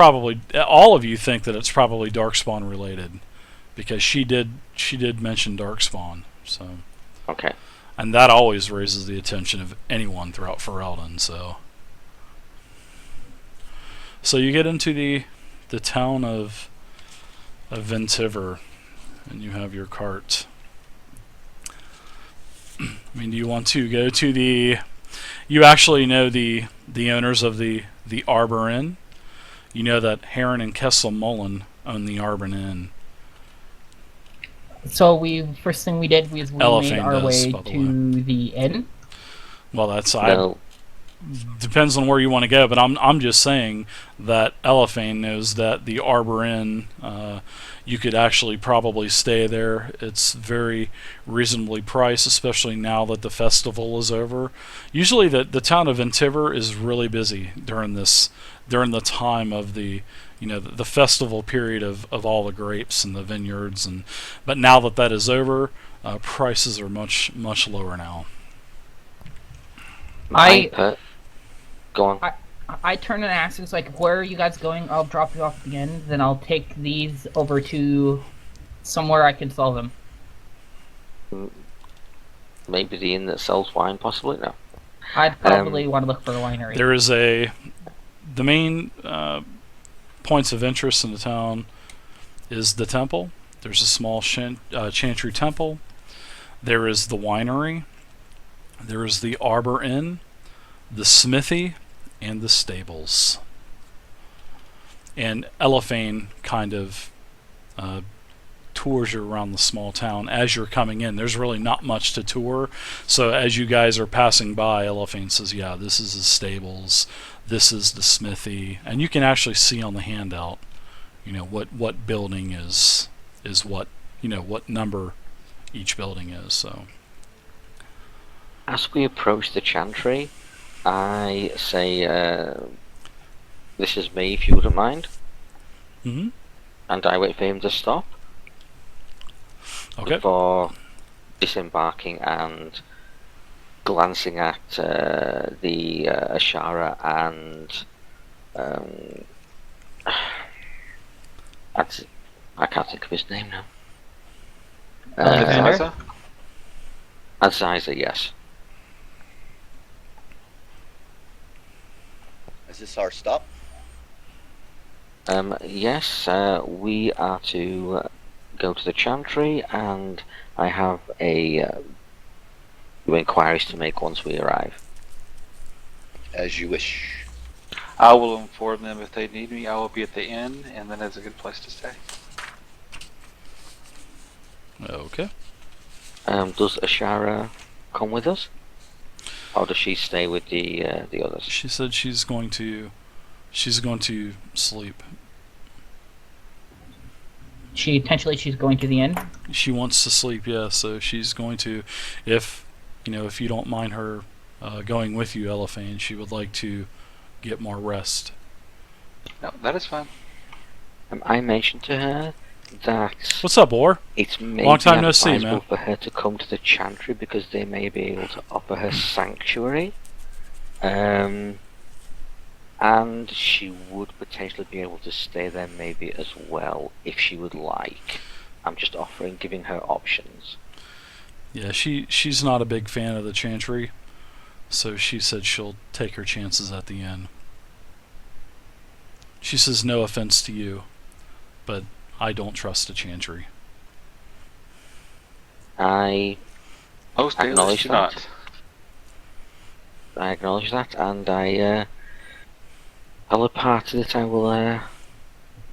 probably all of you think that it's probably Darkspawn related because she did mention Darkspawn. So Okay. and that always raises the attention of anyone throughout Ferelden. So you get into the town of Ventiver, and you have your cart. I mean, do you want to go to the? You actually know the owners of the Arbor Inn. You know that Heron and Kessel Mullen own the Arbor Inn. So first thing we did was we made Elephant our does, way by the to the inn. Well, that's No. depends on where you want to go, but I'm just saying that Elephane knows that the Arbor Inn, you could actually probably stay there. It's very reasonably priced, especially now that the festival is over. Usually, the town of Ventiver is really busy during the time of the the festival period of all the grapes and the vineyards, but now that is over, prices are much lower now. Go on. I turn and ask, it's like, where are you guys going? I'll drop you off at the end, then I'll take these over to somewhere I can sell them. Maybe the inn that sells wine, possibly? No. I'd probably want to look for a winery. There is the main points of interest in the town is the temple. There's a small chantry temple. There is the winery. There is the Arbor Inn, the smithy, and the stables. And Elephane kind of tours you around the small town as you're coming in. There's really not much to tour. So as you guys are passing by, Elephane says, yeah, this is the stables, this is the smithy. And you can actually see on the handout, what building is what, what number each building is. So as we approach the chantry, I say, this is me, if you wouldn't mind. Mm-hmm. And I wait for him to stop. Okay. Before disembarking and glancing at the Ashara and I can't think of his name now. Aziza? Aziza, yes. Is this our stop? Yes, we are to go to the chantry, and I have a few inquiries to make once we arrive. As you wish. I will inform them if they need me. I will be at the inn, and then it's a good place to stay. Okay. Does Ashara come with us? Or does she stay with the others? She said she's going to sleep. She's going to the inn? She wants to sleep, yeah, so she's going to, if you don't mind her going with you, Elephane, she would like to get more rest. No, that is fine. I mentioned to her that What's up, Or? it's maybe Long time no see, advisable man. for her to come to the chantry because they may be able to offer her sanctuary. And she would potentially be able to stay there maybe as well if she would like. I'm just giving her options. Yeah, she's not a big fan of the chantry, so she said she'll take her chances at the inn. She says no offense to you, but I don't trust the chantry. I Most days acknowledge do that. not. I acknowledge that, and I tell her party that I will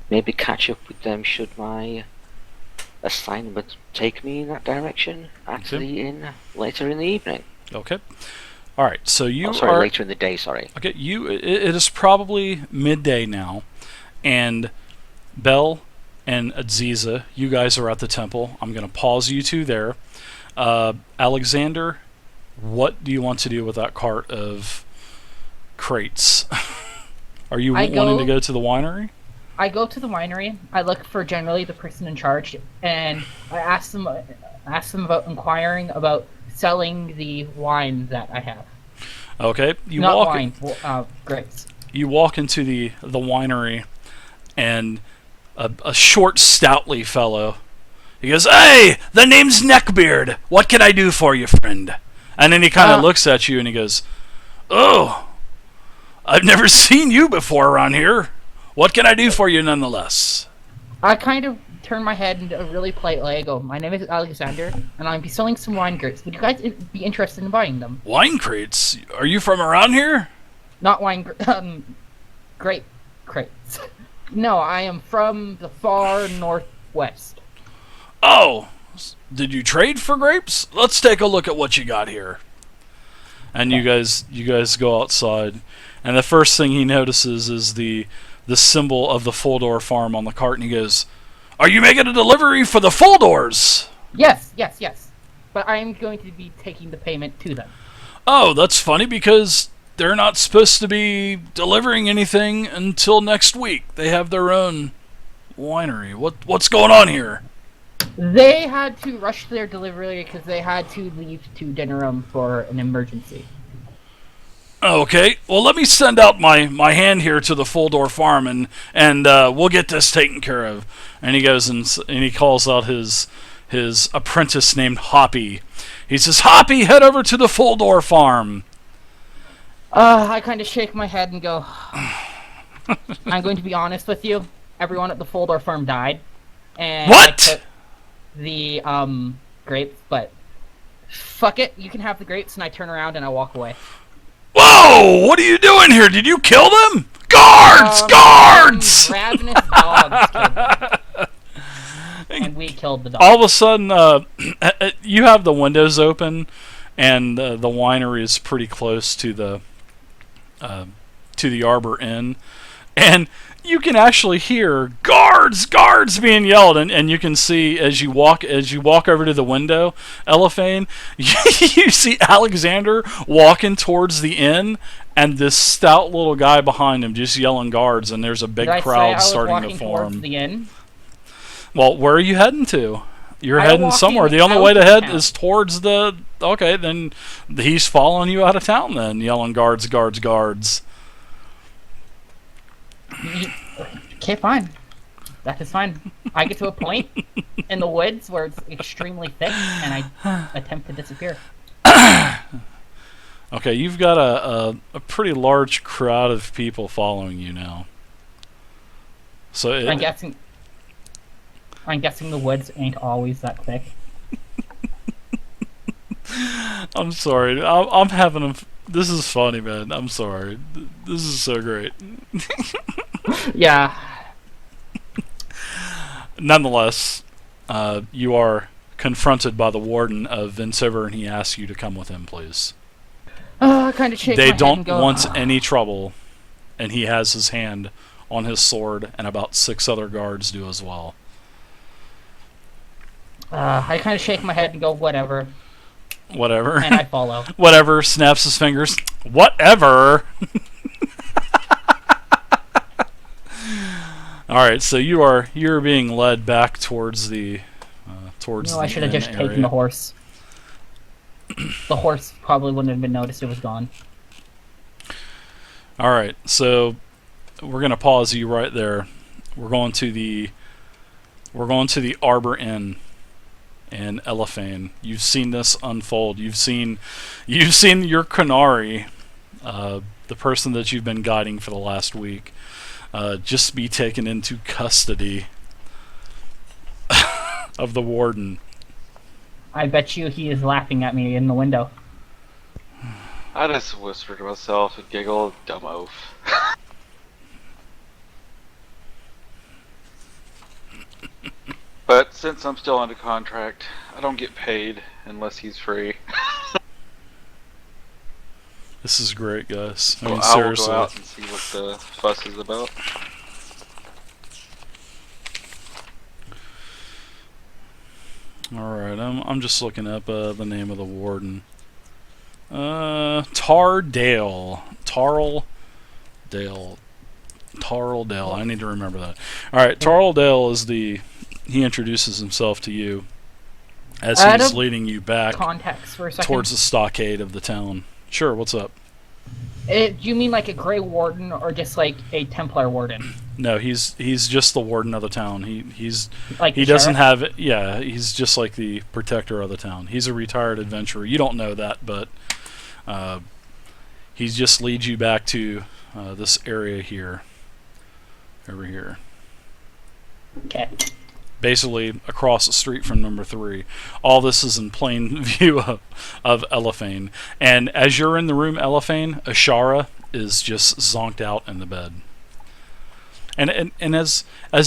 maybe catch up with them should my assignment take me in that direction at Okay. the inn later in the evening. Okay. All right. So you sorry, are later in the day. Sorry. okay. It is probably midday now, and Bell and Aziza, you guys are at the temple. I'm going to pause you two there. Alexander, what do you want to do with that cart of crates? Are you wanting to go to the winery? I go to the winery. I look for generally the person in charge, and I ask them about inquiring about selling the wine that I have. Okay. Not wine, grapes. You walk into the winery, and a short, stoutly fellow. He goes, "Hey, the name's Neckbeard. What can I do for you, friend?" And then he kind of looks at you and he goes, "Oh, I've never seen you before around here. What can I do for you nonetheless?" I kind of turn my head into a really polite way. I go, "My name is Alexander, and I'm selling some wine grapes. Would you guys be interested in buying them?" Wine crates? Are you from around here? Not grape crates. No, I am from the far northwest. Oh, did you trade for grapes? Let's take a look at what you got here. And you guys go outside, and the first thing he notices is the symbol of the Fuldor farm on the cart, and he goes, "Are you making a delivery for the Fuldors?" Yes. But I am going to be taking the payment to them. Oh, that's funny because they're not supposed to be delivering anything until next week. They have their own winery. What's going on here? They had to rush their delivery because they had to leave to Denerim for an emergency. Okay, well, let me send out my hand here to the Fuldor farm, and we'll get this taken care of. And he goes and he calls out his apprentice named Hoppy. He says, "Hoppy, head over to the Fuldor farm." I kind of shake my head and go, "I'm going to be honest with you. Everyone at the Fuldor farm died. And What? I took the grapes, but fuck it. You can have the grapes." And I turn around and I walk away. Whoa! What are you doing here? Did you kill them? Guards! Guards! Ravenous dogs killed them. And we killed the dogs. All of a sudden, you have the windows open, and the winery is pretty close to the Arbor Inn, and you can actually hear guards being yelled, and you can see as you walk over to the window, Elephane, you see Alexander walking towards the inn, and this stout little guy behind him just yelling guards, and there's a big crowd starting to form. The inn? Well, where are you heading to? You're I'm heading somewhere. walking The only out way to of head town. is towards the... Okay, then he's following you out of town then, yelling guards. Okay, fine. That is fine. I get to a point in the woods where it's extremely thick, and I attempt to disappear. Okay, you've got a pretty large crowd of people following you now. So I'm guessing the woods ain't always that thick. I'm sorry. I'm having a... This is funny, man. I'm sorry. This is so great. Yeah. Nonetheless, you are confronted by the warden of Vinsover, and he asks you to come with him, please. I kind of shake They my head don't and go, want any trouble, and he has his hand on his sword, and about 6 other guards do as well. I kind of shake my head and go, whatever, Whatever. and I follow. Whatever. Snaps his fingers. Whatever. All right. So you're being led back towards the I should have just taken the horse. The horse probably wouldn't have been noticed. It was gone. All right. So we're gonna pause you right there. We're going to the Arbor Inn in Elephane. You've seen this unfold. You've seen your Canary, the person that you've been guiding for the last week, just be taken into custody of the warden. I bet you he is laughing at me in the window. I just whisper to myself and giggle, dumb oaf. But since I'm still under contract, I don't get paid unless he's free. This is great, guys. So I mean, I will seriously. go out and see what the fuss is about. Alright, I'm just looking up the name of the warden. Tardale. Tarldale. I need to remember that. Alright, Tarldale is he introduces himself to you as Out he's of leading you back Context for a second. towards the stockade of the town. Sure, what's up? Do you mean like a Grey Warden or just like a Templar Warden? No, he's just the warden of the town. He Like he the doesn't sheriff? have, yeah, he's just like the protector of the town. He's a retired adventurer. You don't know that, but uh, he just leads you back to this area here, over here. Okay. Basically across the street from number 3. All this is in plain view of Elephane. And as you're in the room, Elephane, Ashara is just zonked out in the bed. And as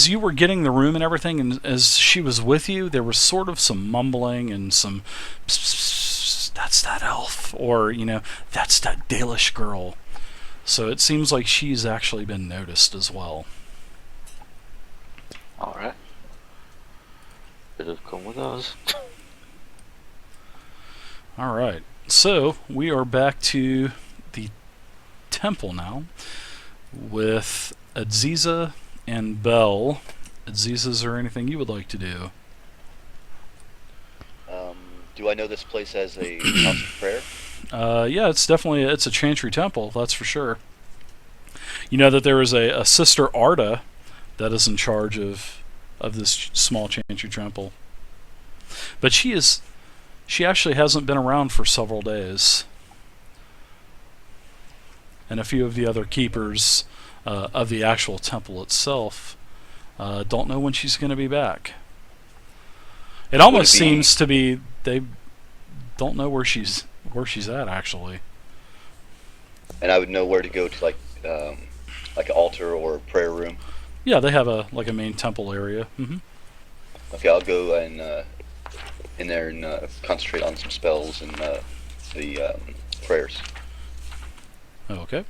you were getting the room and everything, and as she was with you, there was sort of some mumbling and some psst, psst, that's that elf, or that's that Dalish girl. So it seems like she's actually been noticed as well. Alright. Could have come with us. All right, so we are back to the temple now with Aziza and Bell. Aziza, is there anything you would like to do? Do I know this place as a house of prayer? Yeah, it's definitely a chantry temple, that's for sure. You know that there is a sister Arda that is in charge of this small chantry temple, but she actually hasn't been around for several days, and a few of the other keepers of the actual temple itself don't know when she's going to be back. It almost seems to be they don't know where she's at, actually. And I would know where to go to, like an altar or a prayer room. Yeah, they have a main temple area. Okay, I'll go and in there and concentrate on some spells and the prayers. Okay.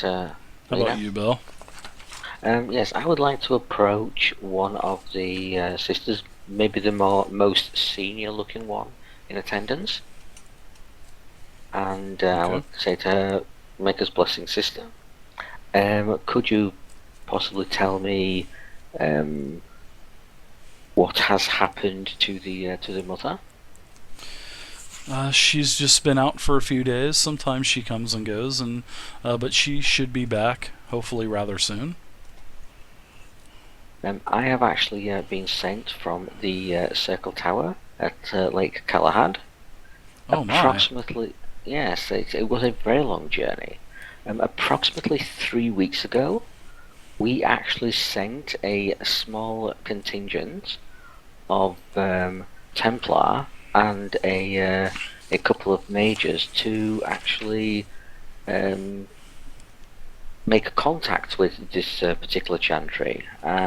How about you, Bill? Yes, I would like to approach one of the sisters, maybe the most senior-looking one in attendance, and I would say to her, "Make us blessing, sister. Could you possibly tell me what has happened to the mother?" She's just been out for a few days. Sometimes she comes and goes, and but she should be back, hopefully rather soon. I have actually been sent from the Circle Tower at Lake Galahad. Oh my! Approximately, yes, it was a very long journey. Approximately 3 weeks ago, we actually sent a small contingent of Templar and a couple of mages to actually make contact with this particular chantry.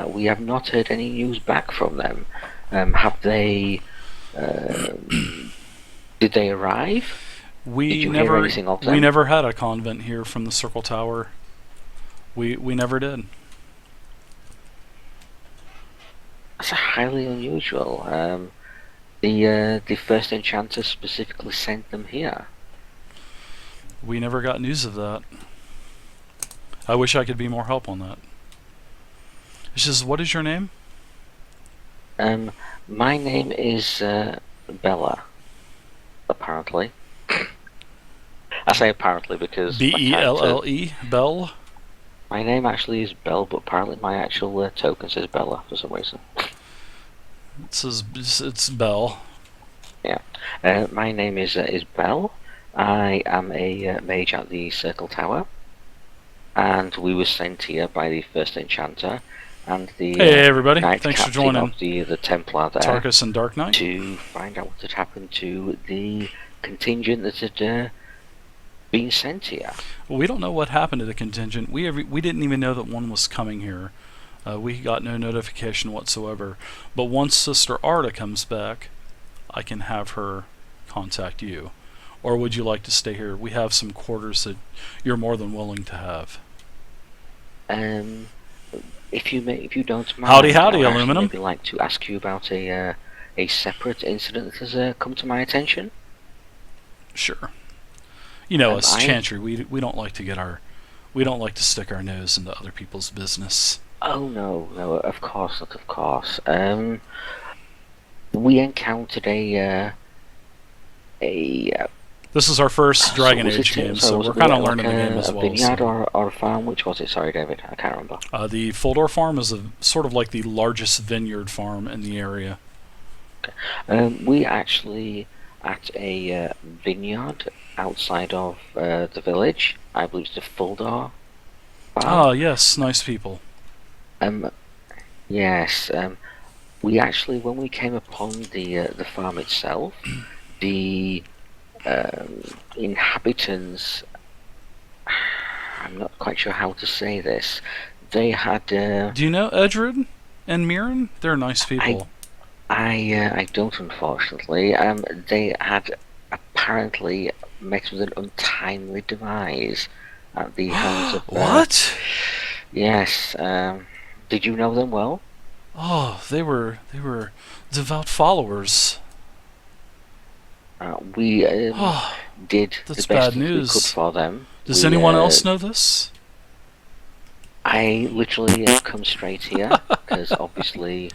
We have not heard any news back from them. Have they? Did they arrive? We Did you never hear anything of them? we never had a convent here from the Circle Tower. We never did. That's highly unusual. The first enchanter specifically sent them here. We never got news of that. I wish I could be more help on that. It's just, what is your name? My name is Bella. Apparently. I say apparently because Belle, Bell. my name actually is Bell, but apparently my actual token says Bella for some reason. It says it's Bell. Yeah. My name is Bell. I am a mage at the Circle Tower, and we were sent here by the first enchanter and the Hey everybody! knight Thanks for captain joining. of the Templar there Tarkus and Dark Knight. to find out what had happened to the contingent that had been sent here. Well, we don't know what happened to the contingent. We didn't even know that one was coming here. We got no notification whatsoever. But once Sister Arda comes back, I can have her contact you. Or would you like to stay here? We have some quarters that you're more than willing to have. If you don't mind, Howdy, I would actually Aluminum. maybe like to ask you about a separate incident that has come to my attention. Sure. You know us, I- Chantry. We don't like to stick our nose into other people's business. Oh no, of course not, of course. We encountered a This is our first Dragon was Age it, game, so so was we're it kind of like learning the game as a well. vineyard So. or a farm? Which was it? Sorry, David, I can't remember. The Foldor Farm is sort of like the largest vineyard farm in the area. We actually at a vineyard outside of the village. I believe it's the Fuldar farm. Ah, yes, nice people. Yes. We actually, when we came upon the farm itself, the inhabitants. I'm not quite sure how to say this. They had. Do you know Edred and Mirren? They're nice people. I don't, unfortunately. They had apparently met with an untimely demise at the hands of. What? Yes. Did you know them well? Oh, they were devout followers. We Oh, did that's the best bad that we news. could for them. Does We, anyone else know this? I literally have come straight here because obviously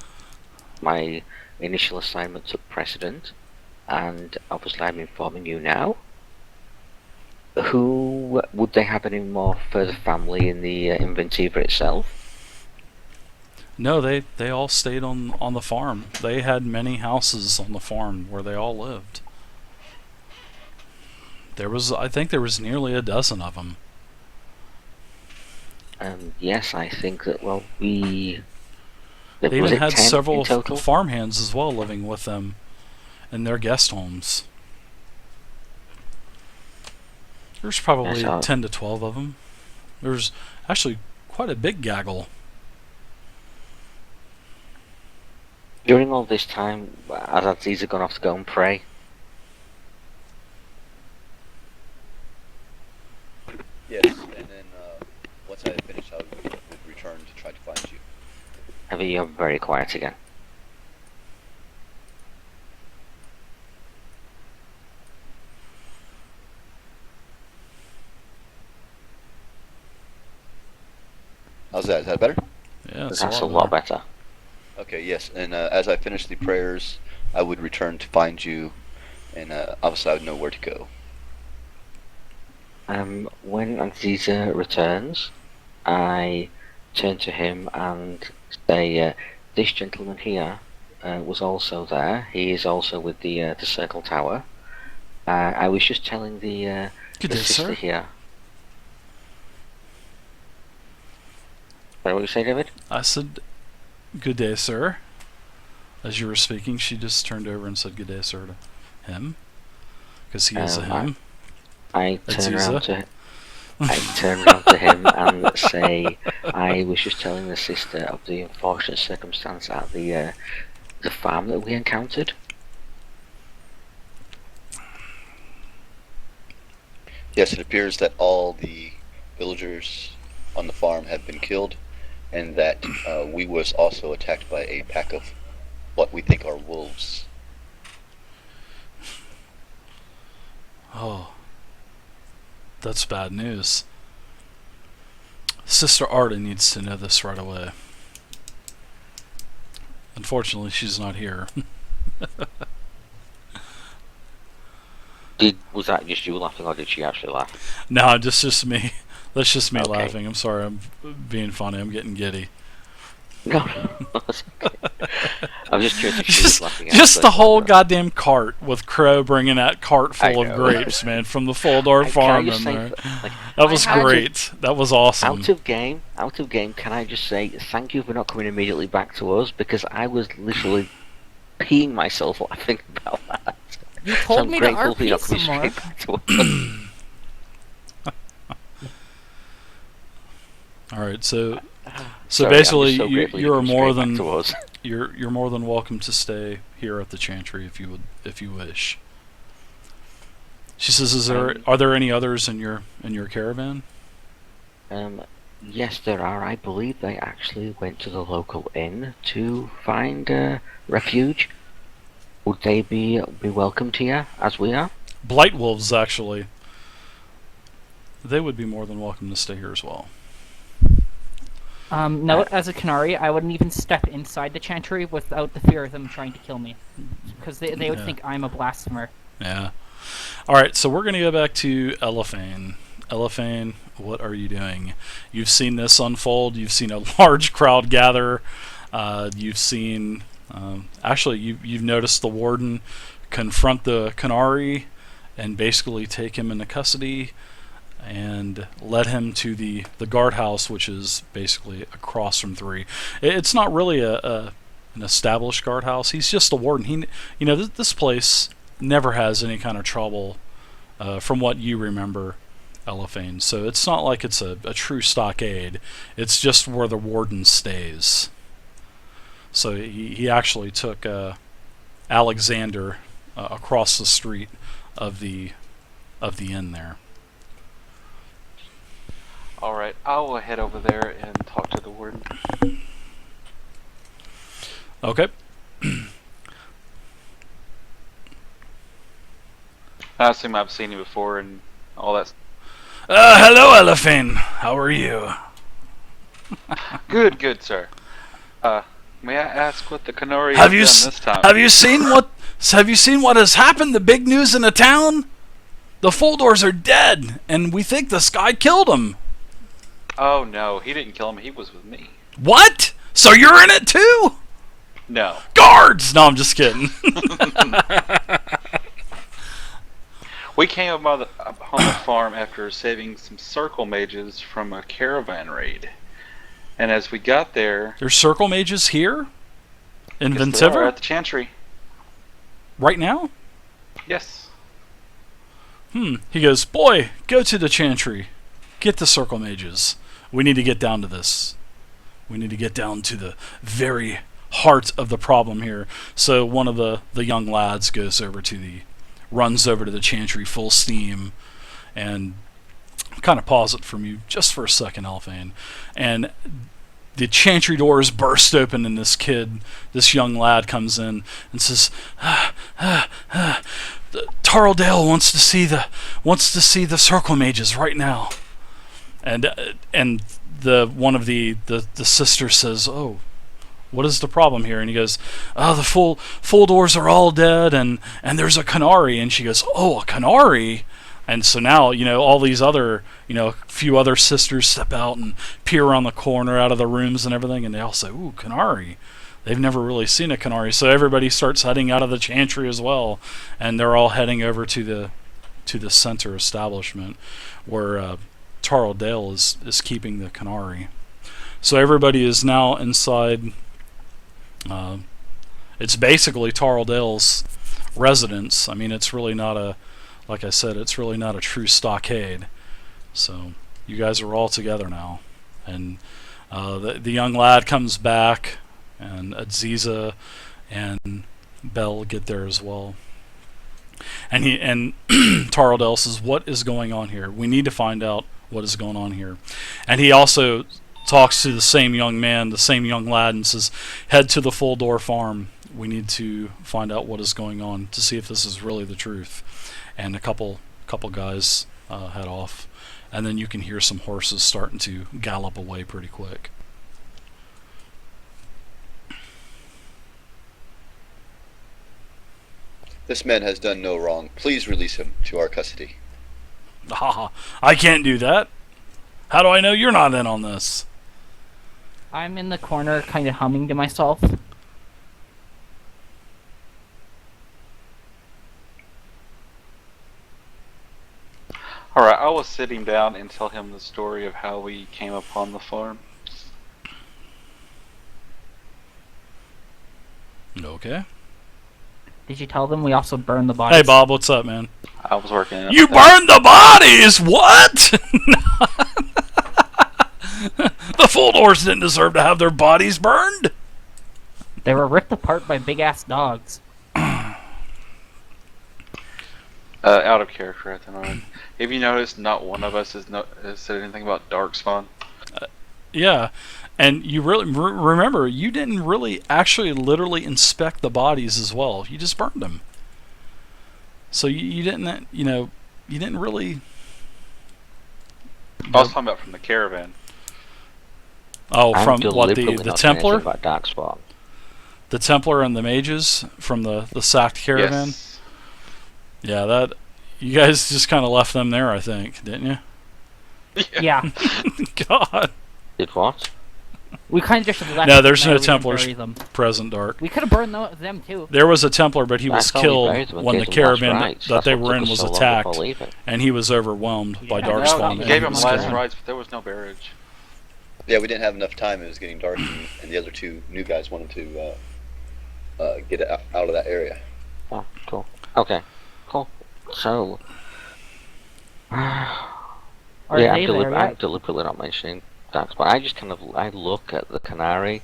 my initial assignment took precedent, and obviously I'm informing you now. Who would they have any more further family in the Inventiva itself? No, they all stayed on the farm. They had many houses on the farm where they all lived. I think there was nearly a dozen of them. Yes, I think that. Well, They was even it had 10 several in total? farmhands as well living with them in their guest homes. There's probably Yes, 10 to 12 of them. There's actually quite a big gaggle. During all this time, has Aziza gone off to go and pray? Yes, and then once I finish, I would return to try to find you. Heavy, you're very quiet again. How's that? Is that better? Yeah, it's That's a lot better. Okay, yes. And as I finish the prayers, I would return to find you, and obviously I would know where to go. When Aziza returns, I turn to him and say, "This gentleman here was also there. He is also with the Circle Tower. I was just telling the Good day, sister sir. here." What do you say, David? I said, "Good day, sir." As you were speaking, she just turned over and said, "Good day, sir," to him, because he is a him. I turn Aziza. around to him and say, "I was just telling the sister of the unfortunate circumstance at the farm that we encountered." Yes, it appears that all the villagers on the farm have been killed, and that we was also attacked by a pack of what we think are wolves. Oh, that's bad news. Sister Arda needs to know this right away. Unfortunately, she's not here. Was that just you laughing, or did she actually laugh? No, just me. That's just me Okay. laughing. I'm sorry. I'm being funny. I'm getting giddy. No, that's okay. I was just curious if she was laughing. Just the whole goddamn cart with Crow bringing that cart full I of know. grapes, man, from the Foldor Can I farm just in say, there. like, That was I had to- great. That was awesome. out of game, can I just say thank you for not coming immediately back to us, because I was literally peeing myself laughing about that. You So told I'm me to grateful for you RP not coming some more. straight back to us. All right, so Sorry, I'm basically, just so grateful you are come more straight back than to us. you're more than welcome to stay here at the Chantry if you wish. She says, are there any others in your caravan?" Yes, there are. I believe they actually went to the local inn to find refuge. Would they be welcomed here as we are? Blight wolves, actually. They would be more than welcome to stay here as well. No, as a Canary, I wouldn't even step inside the Chantry without the fear of them trying to kill me. Because they would Yeah. think I'm a blasphemer. Yeah. All right, so we're going to go back to Elephane. Elephane, what are you doing? You've seen this unfold. You've seen a large crowd gather. You've seen, actually, you've noticed the warden confront the Canary and basically take him into custody and led him to the guardhouse, which is basically across from 3. It's not really an established guardhouse. He's just a warden. This place never has any kind of trouble, from what you remember, Elephane. So it's not like it's a true stockade. It's just where the warden stays. So he actually took Alexander across the street of the inn there. All right, I will head over there and talk to the warden. Okay. I assume I've seen you before and all that. Hello, Elephant. How are you? Good, sir. May I ask what the Canary Have has you done this time? have you seen what has happened? The big news in the town? The Foldors are dead, and we think this guy killed him. Oh no, he didn't kill him. He was with me. What? So you're in it too? No. Guards! No, I'm just kidding. We came up on the farm after saving some circle mages from a caravan raid. And as we got there... There's circle mages here? In Yes, there are, Ventiver? at the Chantry. Right now? Yes. He goes, boy, go to the Chantry. Get the circle mages. We need to get down to this. We need to get down to the very heart of the problem here. So one of the young lads runs over to the Chantry full steam, and kind of pause it from you just for a second, Elfane. And the Chantry doors burst open, and this young lad comes in and says, Tarldale wants to see the circle mages right now. And one of the sisters says, oh, what is the problem here? And he goes, the full doors are all dead, and there's a Canary. And she goes, oh, a Canary? And so now, all these other, few other sisters step out and peer around the corner out of the rooms and everything, and they all say, ooh, Canary. They've never really seen a Canary. So everybody starts heading out of the Chantry as well, and they're all heading over to the center establishment where Tarldale is keeping the Canary. So everybody is now inside. It's basically Tarldale's residence. I mean, it's really not like I said, it's really not a true stockade. So you guys are all together now, and the young lad comes back, and Aziza and Bell get there as well. And Tarldale says, "What is going on here? We need to find out what is going on here." And he also talks to the same young man, the same young lad, and says, "Head to the Full Door Farm. We need to find out what is going on to see if this is really the truth." And a couple guys head off, and then you can hear some horses starting to gallop away pretty quick. This man has done no wrong. Please release him to our custody. Haha, I can't do that. How do I know you're not in on this? I'm in the corner, kind of humming to myself. Alright, I will sit him down and tell him the story of how we came upon the farm. Okay. Did you tell them we also burned the bodies? Hey Bob, what's up, man? I was working on You burned the bodies! What? The Full Doors didn't deserve to have their bodies burned. They were ripped apart by big-ass dogs. out of character at the moment. Have you noticed not one of us has said anything about Darkspawn? Yeah, and you really remember, you didn't really actually literally inspect the bodies as well. You just burned them. So you didn't, you didn't really... I was talking about from the caravan. Oh, I'm from what, deliberately the not saying Templar? anything about Darkspawn. The Templar and the mages from the sacked caravan? Yes. Yeah, You guys just kind of left them there, I think, didn't you? Yeah. God. Did what? We kind of just left. No, there's them no there. We didn't Templars bury them. present, Dark. We could have burned them too. There was a Templar, but he I was thought we killed buried them and when the gave them last caravan rites. that That's they what were took in us was so long attacked, before leaving. and he was overwhelmed by Yeah, Darkspawn. No, and you gave he him was last killed. rites, but there was no barrage. Yeah, we didn't have enough time. It was getting dark, and the other two new guys wanted to get out of that area. Oh, cool. Okay, cool. So, Are yeah, they there I'm yet? deliberately not mentioning Darkspawn. I just I look at the canary.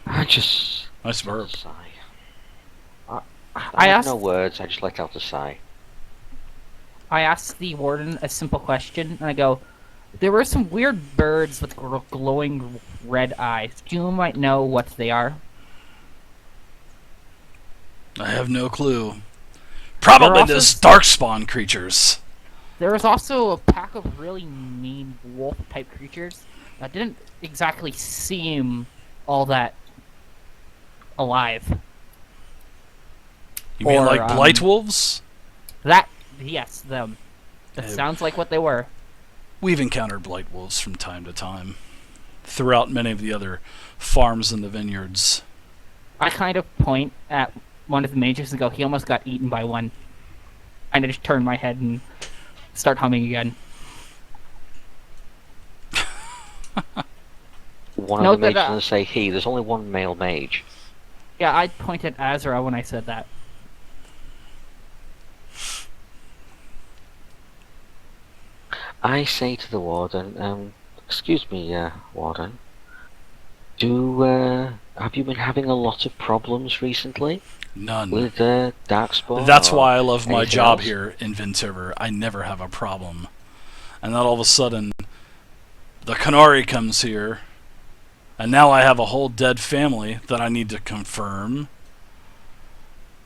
I just Nice verb. sigh. I I have asked- no words. I just let out a sigh. I asked the warden a simple question, and I go, "There were some weird birds with glowing red eyes. You might know what they are." I have no clue. Probably also those s- Darkspawn creatures. There was also a pack of really mean wolf-type creatures that didn't exactly seem all that alive. You mean Or, like Blight Wolves? Yes, them. That Yeah. sounds like what they were. We've encountered Blight Wolves from time to time throughout many of the other farms in the vineyards. I kind of point at one of the mages and go, "He almost got eaten by one." And I just turn my head and start humming again. One Note of the that, mages and say he. There's only one male mage. Yeah, I point at Azra when I said that. I say to the warden, excuse me, warden. Have you been having a lot of problems recently None. with Darkspawn? That's or why I love my anything job else? here in Ventiver. I never have a problem. And then all of a sudden, the Canary comes here, and now I have a whole dead family that I need to confirm.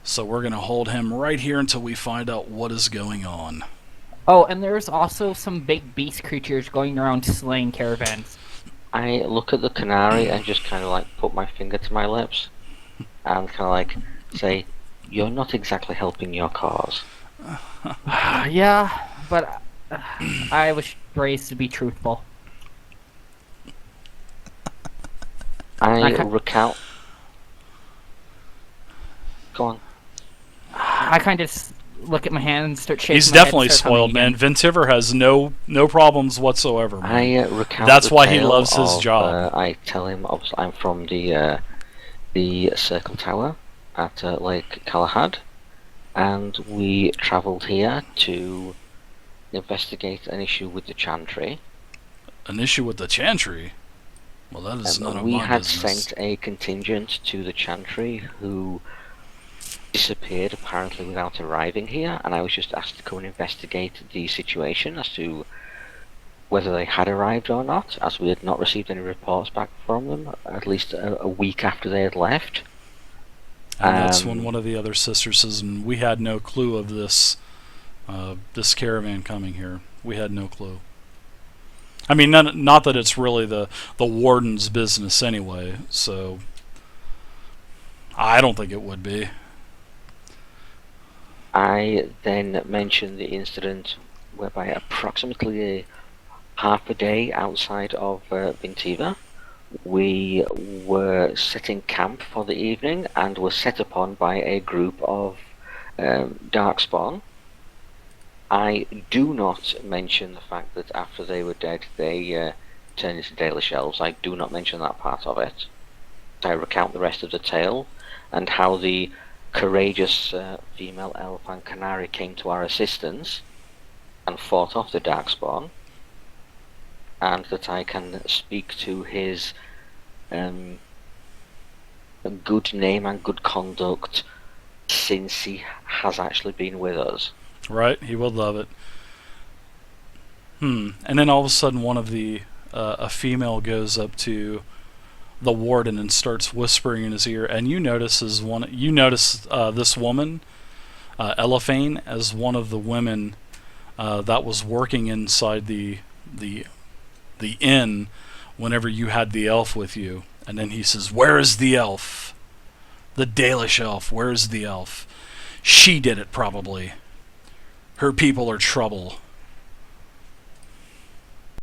So we're going to hold him right here until we find out what is going on. Oh, and there's also some big beast creatures going around slaying caravans. I look at the canary and just kind of like put my finger to my lips and kind of like say, "You're not exactly helping your cause." Yeah, but I was raised to be truthful. I ca- recount. Go on. I kind of look at my hand and start shaking. He's my head and definitely start humming spoiled, man. again. Ventiver has no problems whatsoever, man. I recount. That's the why he tale loves his of, job. I tell him obviously I'm from the Circle Tower at Lake Galahad, and we travelled here to investigate an issue with the Chantry. An issue with the Chantry? Well, that is none of We my had business. sent a contingent to the Chantry who disappeared apparently without arriving here, and I was just asked to come and investigate the situation as to whether they had arrived or not, as we had not received any reports back from them, at least a week after they had left. And that's when one of the other sisters says, and we had no clue of this this caravan coming here. We had no clue. I mean, not that it's really the warden's business anyway, so I don't think it would be. I then mentioned the incident whereby approximately half a day outside of Vintiva, we were setting camp for the evening and were set upon by a group of Darkspawn. I do not mention the fact that after they were dead they turned into Dalish elves. I do not mention that part of it. I recount the rest of the tale and how the courageous female elf and canary came to our assistance and fought off the Darkspawn, and that I can speak to his good name and good conduct since he has actually been with us. Right? He would love it. And then all of a sudden one of the a female goes up to the warden and starts whispering in his ear, and you notice this woman, Elephane, as one of the women that was working inside the inn whenever you had the elf with you. And then he says, "Where is the elf? The Dalish elf, where is the elf? She did it, probably. Her people are trouble.